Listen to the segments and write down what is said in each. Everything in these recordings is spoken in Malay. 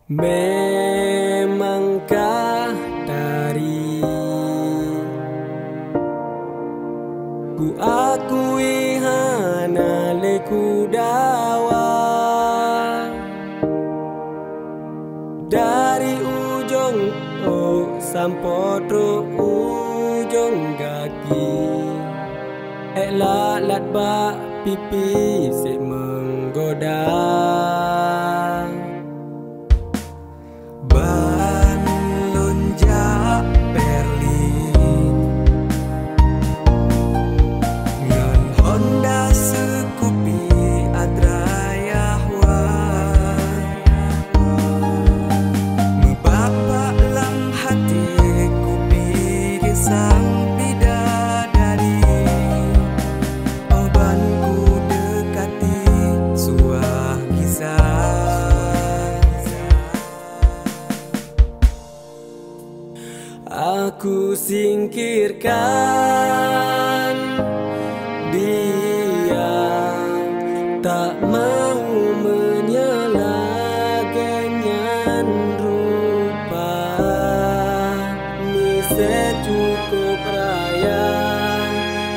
Memangkah dari ku akui hana leku dawa dari ujung sampotro ujung kaki lat ba pipi se menggoda. Ban lonjak Berlin ngan Honda Scoopy adrayahwa mebapak lam hatiku pikir sang bidadari obanku dekati suah kisah. Aku singkirkan dia, tak mau menyalahkan rupa. Ni secukup raya,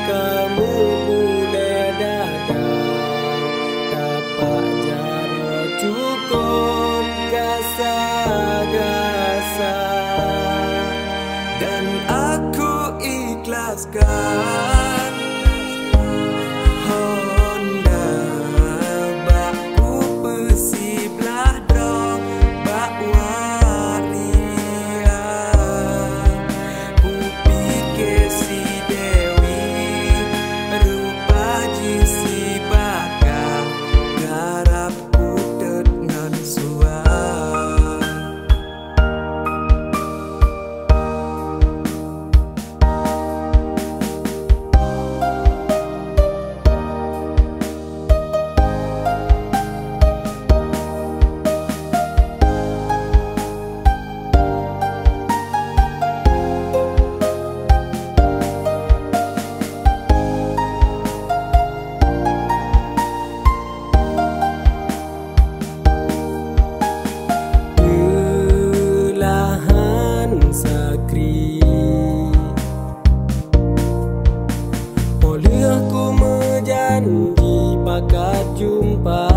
kamu boleh datang, tapak jaro cukup gasa-gasa. Dan aku ikhlaskan Honda bakku besi belah drog bak waria. Ku pikir si Dewi rupa jisi bakal garapku dengan suara. Oleh aku menjanji bakal jumpa.